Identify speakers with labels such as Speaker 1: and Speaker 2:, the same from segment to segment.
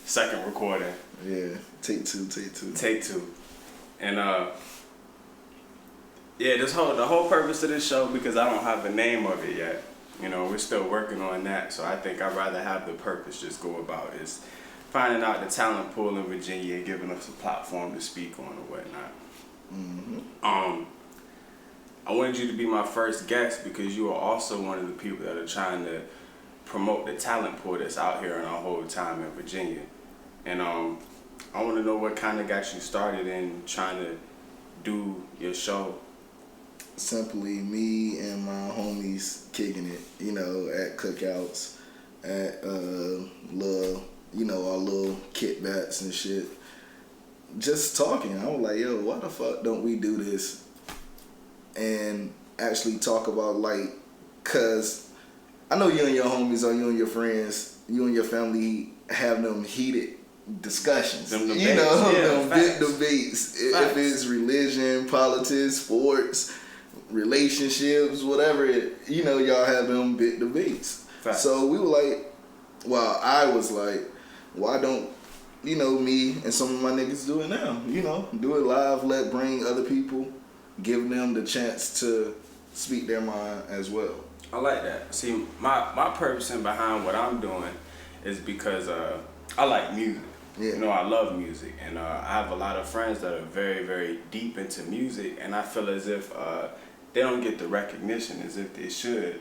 Speaker 1: Second recording.
Speaker 2: Yeah, take two.
Speaker 1: And yeah, the whole purpose of this show, because I don't have the name of it yet. You know, we're still working on that, so I think I'd rather have the purpose just go about is finding out the talent pool in Virginia and giving us a platform to speak on or whatnot.
Speaker 2: Mm-hmm.
Speaker 1: I wanted you to be my first guest because you are also one of the people that are trying to promote the talent pool that's out here in our whole time in Virginia. And I want to know what kind of got you started in trying to do your show.
Speaker 2: Simply me and my homies kicking it, you know, at cookouts, at our little kickbacks and shit. Just talking. I was like, yo, why the fuck don't we do this and actually talk about, like, cause I know you and your homies or you and your friends, you and your family have them heated discussions.
Speaker 1: Them debates.
Speaker 2: You know,
Speaker 1: yeah,
Speaker 2: them big debates. If it's religion, politics, sports, relationships, whatever y'all have them big debates.
Speaker 1: Facts.
Speaker 2: So we were like, I was like, why don't, me and some of my niggas do it now? Do it live, bring other people, give them the chance to speak their mind as well.
Speaker 1: I like that. See, my purpose behind what I'm doing is because I like music.
Speaker 2: Yeah.
Speaker 1: I love music, and I have a lot of friends that are very, very deep into music, and I feel as if they don't get the recognition as if they should,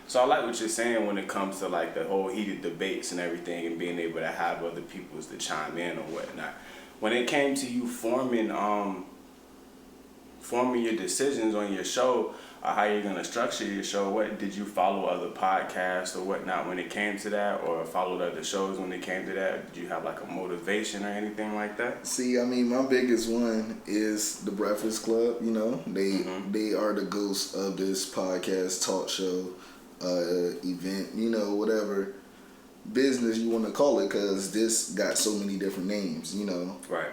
Speaker 1: So I like what you're saying when it comes to like the whole heated debates and everything, and being able to have other people to chime in or whatnot. When it came to you forming your decisions on your show, or how you're gonna structure your show, what did you follow other podcasts or whatnot when it came to that, or followed other shows when it came to that? Did you have like a motivation or anything like that?
Speaker 2: See, I mean, my biggest one is the Breakfast Club. They are the ghosts of this podcast, talk show, event, whatever business you want to call it, because this got so many different names,
Speaker 1: Right.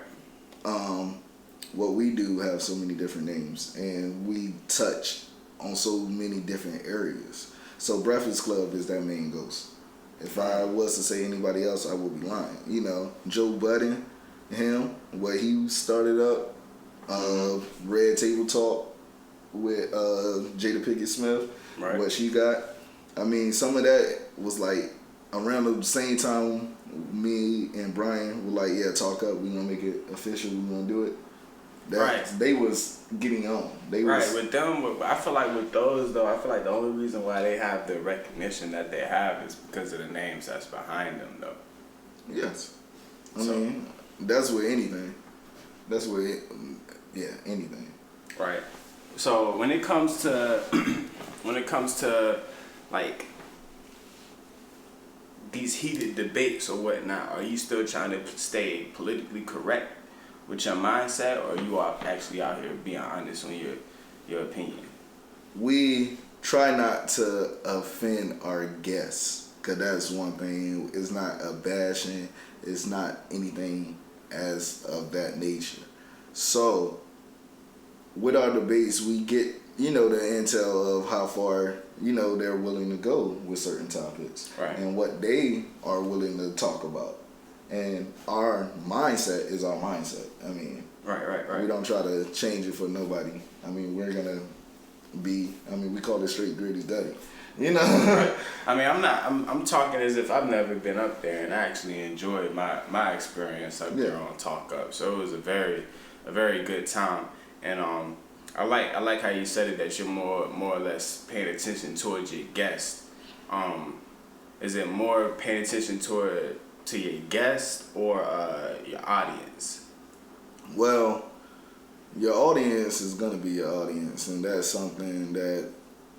Speaker 2: What we do have so many different names, and we touch on so many different areas. So Breakfast Club is that main ghost. If I was to say anybody else, I would be lying. Joe Budden, him, what he started up, Red Table Talk with Jada Pinkett Smith,
Speaker 1: right.
Speaker 2: What she got. I mean, some of that was like around the same time me and Brian were like, yeah, talk up, we gonna make it official, we gonna do it.
Speaker 1: Right.
Speaker 2: They was getting on.
Speaker 1: With them, I feel like with those though, I feel like the only reason why they have the recognition that they have is because of the names that's behind them though.
Speaker 2: Yes. I mean, that's with anything. Anything.
Speaker 1: Right. So when it comes to like these heated debates or whatnot, are you still trying to stay politically correct with your mindset, or you are actually out here being honest on your opinion?
Speaker 2: We try not to offend our guests, because that's one thing. It's not a bashing. It's not anything as of that nature. So with our debates, we get, the intel of how far, they're willing to go with certain topics.
Speaker 1: Right.
Speaker 2: And what they are willing to talk about. And our mindset is our mindset. I mean,
Speaker 1: right.
Speaker 2: We don't try to change it for nobody. I mean, we're gonna be. I mean, we call it straight gritty dirty.
Speaker 1: Right. I mean, I'm talking as if I've never been up there, and I actually enjoyed my experience up there on Talk Up. So it was a very good time, and I like how you said it, that you're more or less paying attention towards your guest. Is it more paying attention to your guest or your audience?
Speaker 2: Well, your audience is going to be your audience, and that's something that,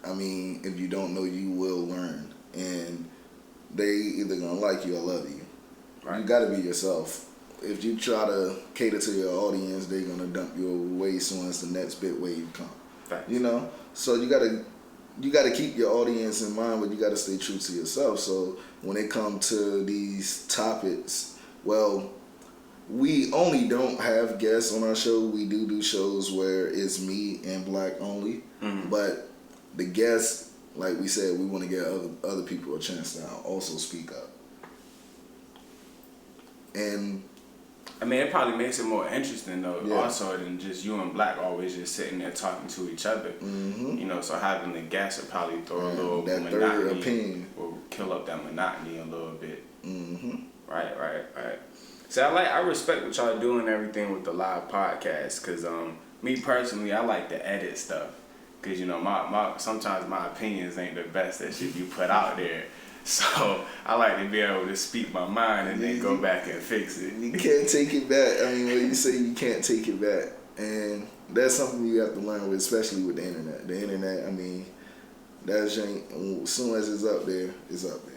Speaker 2: I mean, if you don't know, you will learn, and they either going to like you or love you. Right. You got to be yourself. If you try to cater to your audience, they're going to dump you away as soon as the next bit wave come.
Speaker 1: Facts.
Speaker 2: So you got to keep your audience in mind, but you got to stay true to yourself. So when it comes to these topics, well, we only don't have guests on our show. We do shows where it's me and Black only. Mm-hmm. But the guests, like we said, we want to get other people a chance to also speak up. And
Speaker 1: I mean, it probably makes it more interesting though,
Speaker 2: Yeah.
Speaker 1: also than just you and Black always just sitting there talking to each other.
Speaker 2: Mm-hmm.
Speaker 1: You know, so having the guest would probably throw a little
Speaker 2: that
Speaker 1: monotony,
Speaker 2: third opinion
Speaker 1: will kill up that monotony a little bit.
Speaker 2: Mm-hmm.
Speaker 1: Right. So I respect what y'all do and everything with the live podcast, cause me personally, I like to edit stuff, cause you know my sometimes my opinions ain't the best that shit you put out there. So I like to be able to speak my mind and then go back and fix it.
Speaker 2: You can't take it back. I mean, when you say you can't take it back, and that's something you have to learn with, especially with the internet. The internet, I mean, that jank, as soon as it's up there, it's up there.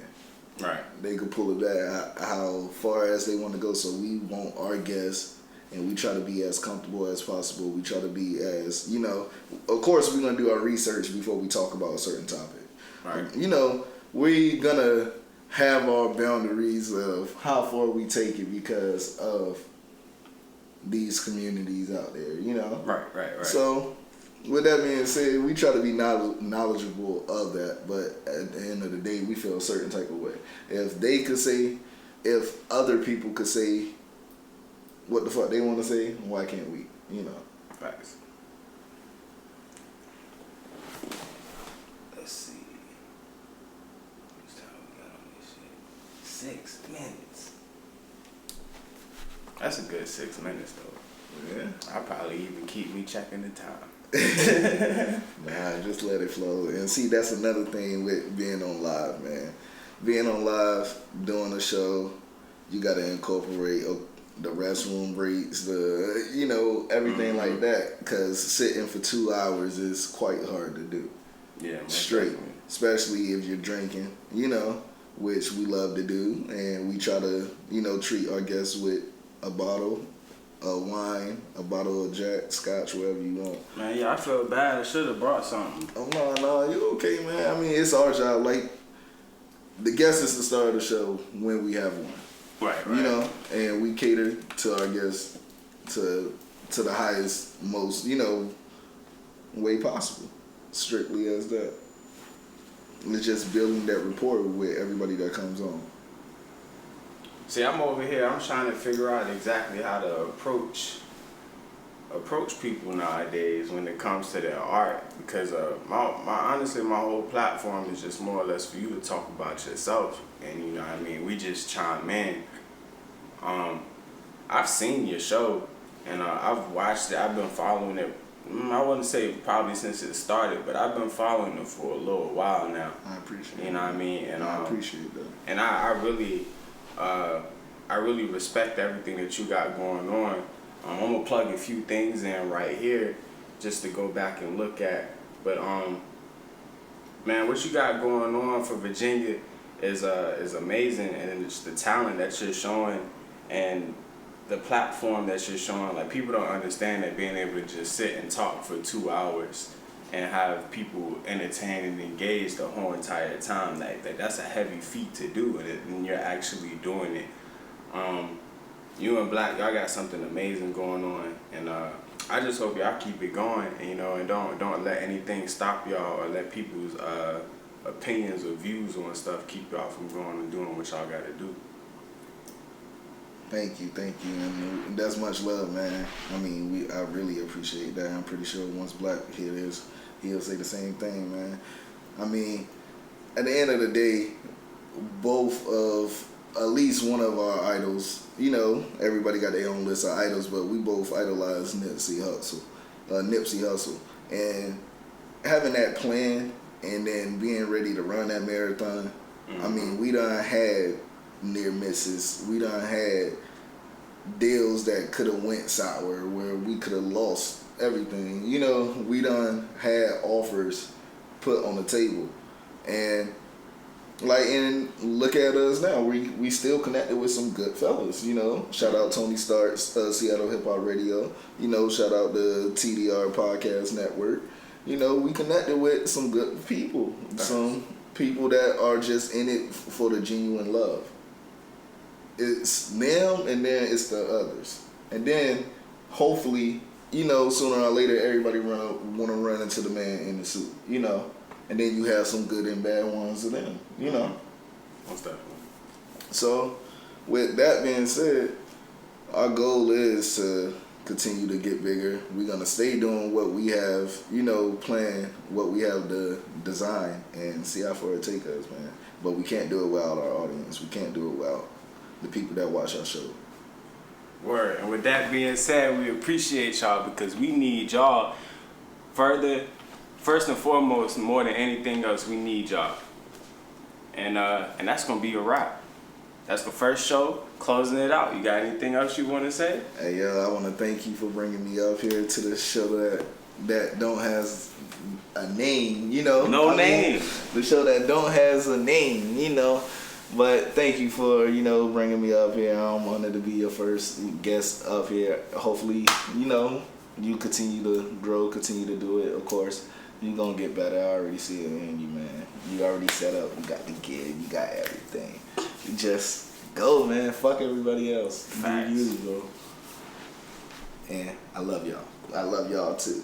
Speaker 1: Right.
Speaker 2: They could pull it back how far as they want to go. So we want our guests, and we try to be as comfortable as possible. We try to be as, you know, of course we're going to do our research before we talk about a certain topic.
Speaker 1: Right.
Speaker 2: You know, we're going to have our boundaries of how far we take it because of these communities out there, you know?
Speaker 1: Right.
Speaker 2: So, with that being said, we try to be knowledgeable of that, but at the end of the day, we feel a certain type of way. If they could say, if other people could say what the fuck they want to say, why can't we, you know?
Speaker 1: Facts. Let's see. What's time we got on this shit? 6 minutes. That's a good 6 minutes though.
Speaker 2: Yeah.
Speaker 1: I'll probably even keep me checking the time.
Speaker 2: Nah, just let it flow. And see, that's another thing with being on live, man. Being on live, doing a show, you got to incorporate the restroom breaks, the, you know, everything like that. Because sitting for 2 hours is quite hard to do.
Speaker 1: Yeah,
Speaker 2: straight.
Speaker 1: Definitely.
Speaker 2: Especially if you're drinking, you know, which we love to do. And we try to, you know, treat our guests with a bottle of wine, a bottle of Jack, Scotch, whatever you want.
Speaker 1: Man, yeah, I feel bad. I should have brought something.
Speaker 2: Oh, no, you okay, man. I mean, it's our job. Like, the guest is the star of the show when we have one.
Speaker 1: Right.
Speaker 2: You know, and we cater to our guests to the highest, most, you know, way possible. Strictly as that. It's just building that rapport with everybody that comes on.
Speaker 1: See, I'm over here. I'm trying to figure out exactly how to approach people nowadays when it comes to their art, because honestly, my whole platform is just more or less for you to talk about yourself, and you know what I mean, we just chime in. I've seen your show, and I've watched it. I've been following it. I wouldn't say probably since it started, but I've been following it for a little while now.
Speaker 2: I appreciate it.
Speaker 1: You know what I mean? And
Speaker 2: I appreciate that.
Speaker 1: And I really respect everything that you got going on. I'm gonna plug a few things in right here just to go back and look at. But man, what you got going on for Virginia is amazing, and it's the talent that you're showing and the platform that you're showing. Like, people don't understand that being able to just sit and talk for 2 hours and have people entertained and engaged the whole entire time, that's a heavy feat to do, and you're actually doing it. You and Black, y'all got something amazing going on, and I just hope y'all keep it going, and, you know, and don't let anything stop y'all or let people's opinions or views on stuff keep y'all from going and doing what y'all got to do.
Speaker 2: Thank you, and that's much love, man. I mean, I really appreciate that. I'm pretty sure once Black hears this, he'll say the same thing, man. I mean, at the end of the day, both of at least one of our idols, you know, everybody got their own list of idols, but we both idolize Nipsey Hussle, and having that plan and then being ready to run that marathon. I mean, we done had near misses. We done had deals that could have went sour, where we could have lost everything. You know, we done had offers put on the table, and look at us now. We still connected with some good fellas. You know, shout out Tony Stark, Seattle Hip Hop Radio. You know, shout out the TDR Podcast Network. You know, we connected with some good people, some people that are just in it for the genuine love. It's them, and then it's the others, and then hopefully, you know, sooner or later, everybody want to run into the man in the suit, you know, and then you have some good and bad ones of them, you know.
Speaker 1: Most definitely.
Speaker 2: So, with that being said, our goal is to continue to get bigger. We're gonna stay doing what we have, planned, what we have the design, and see how far it take us, man. But we can't do it without our audience. We can't do it without the people that watch our show.
Speaker 1: Word. And with that being said, we appreciate y'all because we need y'all first and foremost, more than anything else, we need y'all. And that's gonna be a wrap. That's the first show. Closing it out. You got anything else you want to say?
Speaker 2: Hey, yo, I want to thank you for bringing me up here to the show that don't has a name,
Speaker 1: No name.
Speaker 2: The show that don't has a name, But thank you for, bringing me up here. I'm honored to be your first guest up here. Hopefully, you continue to grow, continue to do it. Of course, you're going to get better. I already see it in you, man. You already set up. You got the gig. You got everything. You just go, man. Fuck everybody else.
Speaker 1: Facts.
Speaker 2: Do you, bro. And I love y'all. I love y'all, too.